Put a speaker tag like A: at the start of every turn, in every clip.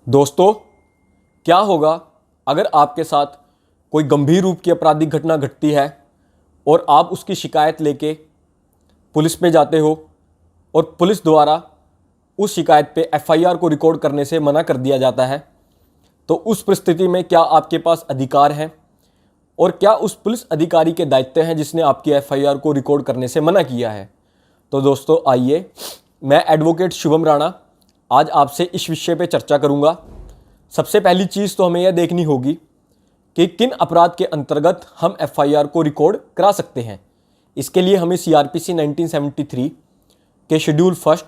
A: दोस्तों, क्या होगा अगर आपके साथ कोई गंभीर रूप की आपराधिक घटना घटती है और आप उसकी शिकायत लेके पुलिस पे जाते हो और पुलिस द्वारा उस शिकायत पे एफआईआर को रिकॉर्ड करने से मना कर दिया जाता है। तो उस परिस्थिति में क्या आपके पास अधिकार हैं और क्या उस पुलिस अधिकारी के दायित्व हैं जिसने आपकी एफआईआर को रिकॉर्ड करने से मना किया है। तो दोस्तों आइए, मैं एडवोकेट शुभम राणा आज आपसे इस विषय पे चर्चा करूंगा। सबसे पहली चीज़ तो हमें यह देखनी होगी कि किन अपराध के अंतर्गत हम एफआईआर को रिकॉर्ड करा सकते हैं। इसके लिए हमें सीआरपीसी 1973 के शेड्यूल फर्स्ट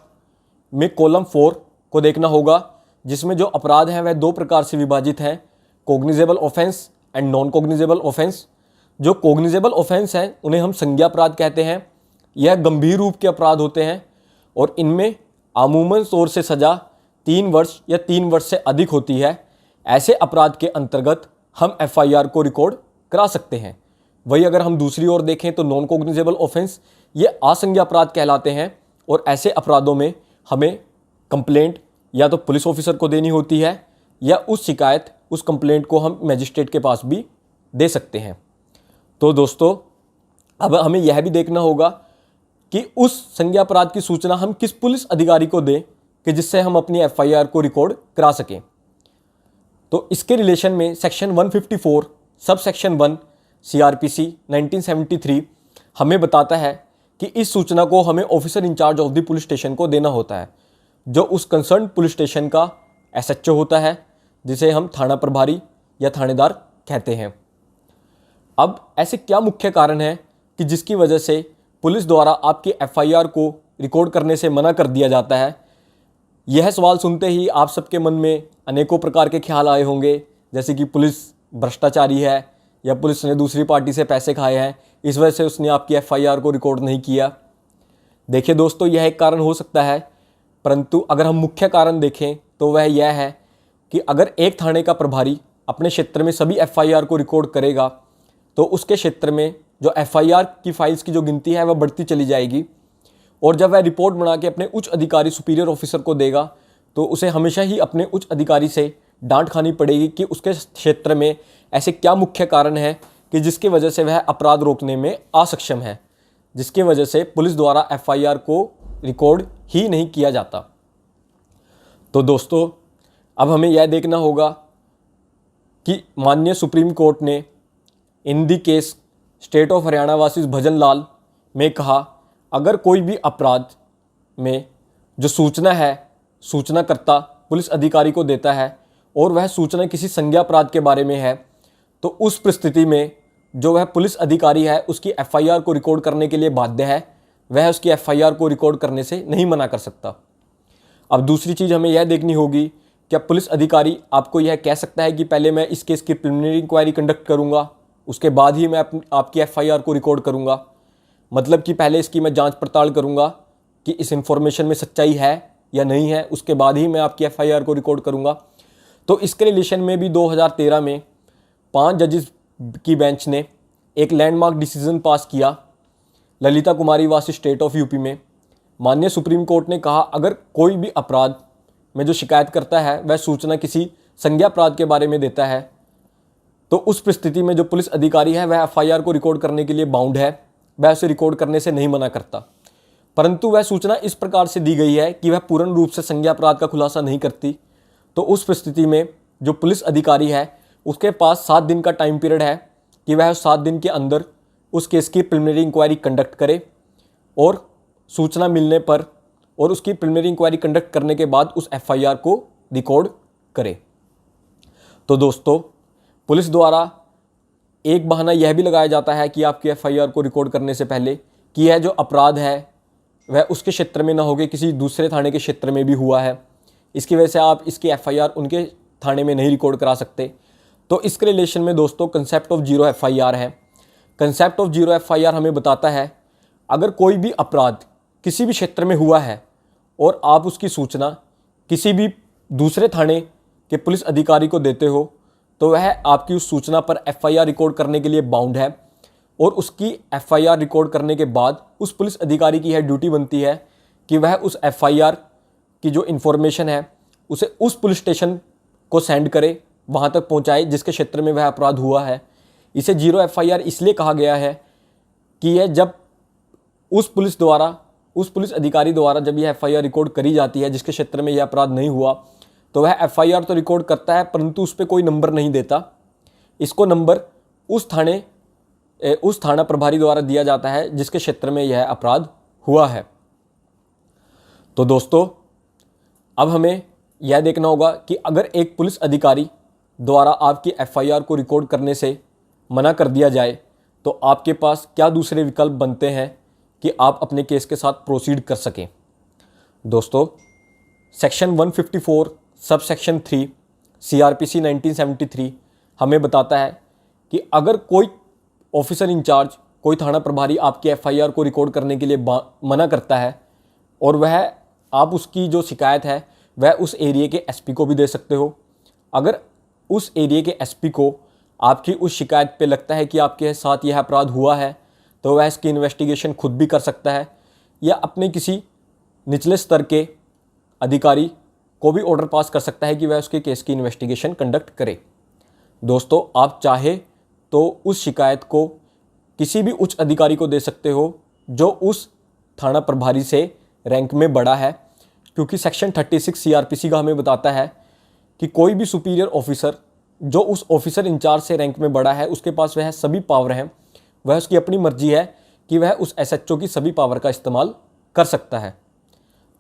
A: में कॉलम 4 को देखना होगा, जिसमें जो अपराध हैं वह दो प्रकार से विभाजित हैं, cognisable offence and non cognisable offence. जो कोग्निजेबल ऑफेंस हैं उन्हें हम संज्ञा अपराध कहते हैं। यह गंभीर रूप के अपराध होते हैं और इनमें अमूमन तौर से सज़ा 3 वर्ष या 3 वर्ष से अधिक होती है। ऐसे अपराध के अंतर्गत हम एफआईआर को रिकॉर्ड करा सकते हैं। वही अगर हम दूसरी ओर देखें तो नॉन कोग्निजेबल ऑफेंस ये असंज्ञा अपराध कहलाते हैं और ऐसे अपराधों में हमें कंप्लेंट या तो पुलिस ऑफिसर को देनी होती है या उस शिकायत उस कंप्लेंट को हम मजिस्ट्रेट के पास भी दे सकते हैं। तो दोस्तों, अब हमें यह भी देखना होगा कि उस संज्ञा अपराध की सूचना हम किस पुलिस अधिकारी को दें कि जिससे हम अपनी एफआईआर को रिकॉर्ड करा सकें। तो इसके रिलेशन में सेक्शन 154 सब सेक्शन 1 सीआरपीसी 1973 हमें बताता है कि इस सूचना को हमें officer incharge of the police station को देना होता है, जो उस कंसर्न पुलिस स्टेशन का एसएचओ होता है, जिसे हम थाना प्रभारी या थानेदार कहते हैं। अब ऐसे क्या मुख्य कारण हैं कि जिसकी वजह से पुलिस द्वारा आपकी एफआईआर को रिकॉर्ड करने से मना कर दिया जाता है। यह सवाल सुनते ही आप सबके मन में अनेकों प्रकार के ख्याल आए होंगे, जैसे कि पुलिस भ्रष्टाचारी है या पुलिस ने दूसरी पार्टी से पैसे खाए हैं, इस वजह से उसने आपकी एफआईआर को रिकॉर्ड नहीं किया। देखिए दोस्तों, यह एक कारण हो सकता है, परंतु अगर हम मुख्य कारण देखें तो वह यह है कि अगर एक थाने का प्रभारी अपने क्षेत्र में सभी एफआईआर को रिकॉर्ड करेगा तो उसके क्षेत्र में जो एफआईआर की फाइल्स की जो गिनती है वह बढ़ती चली जाएगी और जब वह रिपोर्ट बना के अपने उच्च अधिकारी सुपीरियर ऑफिसर को देगा तो उसे हमेशा ही अपने उच्च अधिकारी से डांट खानी पड़ेगी कि उसके क्षेत्र में ऐसे क्या मुख्य कारण है कि जिसकी वजह से वह अपराध रोकने में असक्षम है, जिसकी वजह से पुलिस द्वारा एफआईआर को रिकॉर्ड ही नहीं किया जाता। तो दोस्तों, अब हमें यह देखना होगा कि माननीय सुप्रीम कोर्ट ने in the case state of Haryana versus Bhajan Lal में कहा, अगर कोई भी अपराध में जो सूचना है सूचनाकर्ता पुलिस अधिकारी को देता है और वह सूचना किसी संज्ञा अपराध के बारे में है, तो उस परिस्थिति में जो वह पुलिस अधिकारी है उसकी एफआईआर को रिकॉर्ड करने के लिए बाध्य है, वह उसकी एफआईआर को रिकॉर्ड करने से नहीं मना कर सकता। अब दूसरी चीज़ हमें यह देखनी होगी, क्या पुलिस अधिकारी आपको यह कह सकता है कि पहले मैं इस केस की प्रिलिमिनरी इंक्वायरी कंडक्ट करूंगा, उसके बाद ही मैं आपकी एफआईआर को रिकॉर्ड करूंगा। मतलब कि पहले इसकी मैं जांच पड़ताल करूंगा कि इस इंफॉर्मेशन में सच्चाई है या नहीं है, उसके बाद ही मैं आपकी एफआईआर को रिकॉर्ड करूंगा। तो इसके रिलेशन में भी 2013 में 5 जजेस की बेंच ने एक लैंडमार्क डिसीजन पास किया ललिता कुमारी वर्सेस स्टेट ऑफ यूपी में। माननीय सुप्रीम कोर्ट ने कहा, अगर कोई भी अपराध में जो शिकायत करता है वह सूचना किसी संज्ञा अपराध के बारे में देता है तो उस परिस्थिति में जो पुलिस अधिकारी है वह एफआईआर को रिकॉर्ड करने के लिए बाउंड है, वह उसे रिकॉर्ड करने से नहीं मना करता। परंतु वह सूचना इस प्रकार से दी गई है कि वह पूर्ण रूप से संज्ञा अपराध का खुलासा नहीं करती, तो उस परिस्थिति में जो पुलिस अधिकारी है उसके पास 7 दिन का टाइम पीरियड है कि वह 7 दिन के अंदर उस केस की प्रिलिमिनरी इंक्वायरी कंडक्ट करे और सूचना मिलने पर और उसकी प्रिलिमिनरी इंक्वायरी कंडक्ट करने के बाद उस एफआईआर को रिकॉर्ड करे। तो दोस्तों, पुलिस द्वारा एक बहाना यह भी लगाया जाता है कि आपकी एफआईआर को रिकॉर्ड करने से पहले कि यह जो अपराध है वह उसके क्षेत्र में ना हो, किसी दूसरे थाने के क्षेत्र में भी हुआ है, इसकी वजह से आप इसकी एफआईआर उनके थाने में नहीं रिकॉर्ड करा सकते। तो इसके रिलेशन में दोस्तों कंसेप्ट ऑफ जीरो एफआईआर है। कंसेप्ट ऑफ जीरो एफआईआर हमें बताता है, अगर कोई भी अपराध किसी भी क्षेत्र में हुआ है और आप उसकी सूचना किसी भी दूसरे थाने के पुलिस अधिकारी को देते हो तो वह आपकी उस सूचना पर एफआईआर रिकॉर्ड करने के लिए बाउंड है और उसकी एफआईआर रिकॉर्ड करने के बाद उस पुलिस अधिकारी की यह ड्यूटी बनती है कि वह उस एफआईआर की जो इन्फॉर्मेशन है उसे उस पुलिस स्टेशन को सेंड करे, वहाँ तक पहुँचाए जिसके क्षेत्र में वह अपराध हुआ है। इसे जीरो FIR इसलिए कहा गया है कि यह जब उस पुलिस अधिकारी द्वारा जब यह FIR रिकॉर्ड करी जाती है जिसके क्षेत्र में यह अपराध नहीं हुआ, तो वह FIR तो रिकॉर्ड करता है परंतु उस पर कोई नंबर नहीं देता। इसको नंबर उस थाना प्रभारी द्वारा दिया जाता है जिसके क्षेत्र में यह अपराध हुआ है। तो दोस्तों, अब हमें यह देखना होगा कि अगर एक पुलिस अधिकारी द्वारा आपकी FIR को रिकॉर्ड करने से मना कर दिया जाए तो आपके पास क्या दूसरे विकल्प बनते हैं कि आप अपने केस के साथ प्रोसीड कर सकें। दोस्तों, सेक्शन 154 सब सेक्शन 3 CRPC 1973 हमें बताता है कि अगर कोई ऑफिसर इंचार्ज, कोई थाना प्रभारी आपकी FIR को रिकॉर्ड करने के लिए मना करता है और वह आप उसकी जो शिकायत है वह उस एरिया के SP को भी दे सकते हो। अगर उस एरिया के SP को आपकी उस शिकायत पे लगता है कि आपके साथ यह अपराध हुआ है तो वह इसकी इन्वेस्टिगेशन खुद भी कर सकता है या अपने किसी निचले स्तर के अधिकारी को भी ऑर्डर पास कर सकता है कि वह उसके केस की इन्वेस्टिगेशन कंडक्ट करे। दोस्तों, आप चाहे तो उस शिकायत को किसी भी उच्च अधिकारी को दे सकते हो जो उस थाना प्रभारी से रैंक में बड़ा है, क्योंकि सेक्शन 36 CRPC का हमें बताता है कि कोई भी सुपीरियर ऑफिसर जो उस ऑफिसर इंचार्ज से रैंक में बड़ा है उसके पास वह सभी पावर हैं, वह उसकी अपनी मर्जी है कि वह उस SHO की सभी पावर का इस्तेमाल कर सकता है।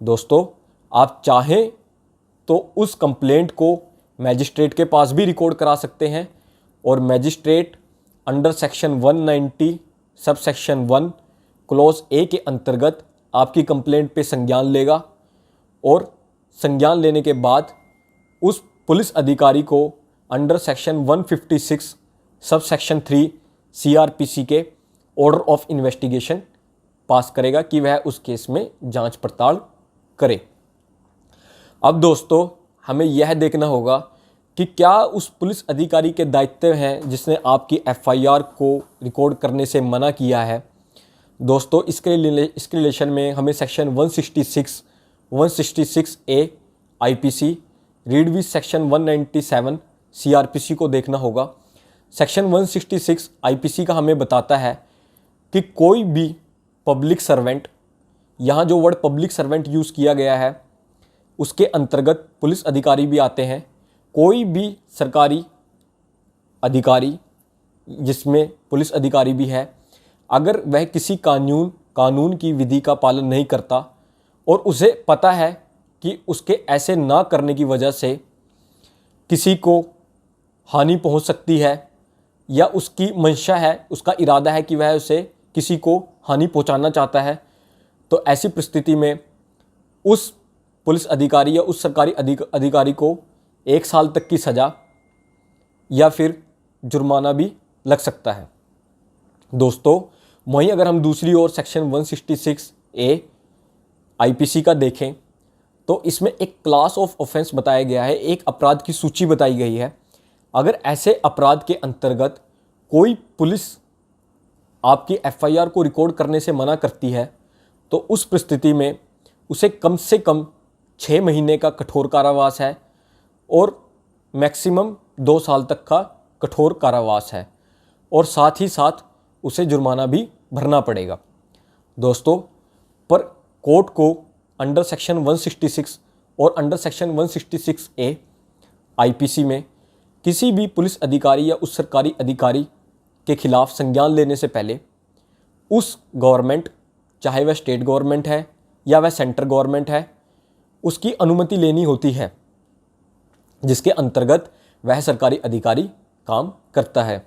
A: दोस्तों, आप चाहें तो उस कंप्लेंट को मैजिस्ट्रेट के पास भी रिकॉर्ड करा सकते हैं और magistrate under section 190 sub section 1 clause A के अंतर्गत आपकी कंप्लेंट पे संज्ञान लेगा और संज्ञान लेने के बाद उस पुलिस अधिकारी को under section 156 sub section 3 CRPC के ऑर्डर ऑफ इन्वेस्टिगेशन पास करेगा कि वह उस केस में जांच पड़ताल करे। अब दोस्तों, हमें यह देखना होगा कि क्या उस पुलिस अधिकारी के दायित्व हैं जिसने आपकी FIR को रिकॉर्ड करने से मना किया है। दोस्तों, इसके रिलेशन में हमें section 166A IPC read with section 197 CRPC को देखना होगा। सेक्शन 166 IPC का हमें बताता है कि कोई भी पब्लिक सर्वेंट, यहाँ जो वर्ड पब्लिक सर्वेंट यूज़ किया गया है उसके अंतर्गत पुलिस अधिकारी भी आते हैं। कोई भी सरकारी अधिकारी जिसमें पुलिस अधिकारी भी है, अगर वह किसी कानून की विधि का पालन नहीं करता और उसे पता है कि उसके ऐसे ना करने की वजह से किसी को हानि पहुंच सकती है या उसकी मंशा है, उसका इरादा है कि वह उसे किसी को हानि पहुंचाना चाहता है, तो ऐसी परिस्थिति में उस पुलिस अधिकारी या उस सरकारी अधिकारी को 1 साल तक की सज़ा या फिर जुर्माना भी लग सकता है। दोस्तों, वहीं अगर हम दूसरी ओर सेक्शन 166A IPC का देखें तो इसमें एक क्लास ऑफ ऑफेंस बताया गया है, एक अपराध की सूची बताई गई है। अगर ऐसे अपराध के अंतर्गत कोई पुलिस आपकी FIR को रिकॉर्ड करने से मना करती है तो उस परिस्थिति में उसे कम से कम 6 महीने का कठोर कारावास है और मैक्सिमम 2 साल तक का कठोर कारावास है और साथ ही साथ उसे जुर्माना भी भरना पड़ेगा। दोस्तों, पर कोर्ट को अंडर सेक्शन 166 और अंडर सेक्शन 166A IPC में किसी भी पुलिस अधिकारी या उस सरकारी अधिकारी के खिलाफ संज्ञान लेने से पहले उस गवर्नमेंट, चाहे वह स्टेट गवर्नमेंट है या वह सेंट्रल गवर्नमेंट है, उसकी अनुमति लेनी होती है जिसके अंतर्गत वह सरकारी अधिकारी काम करता है।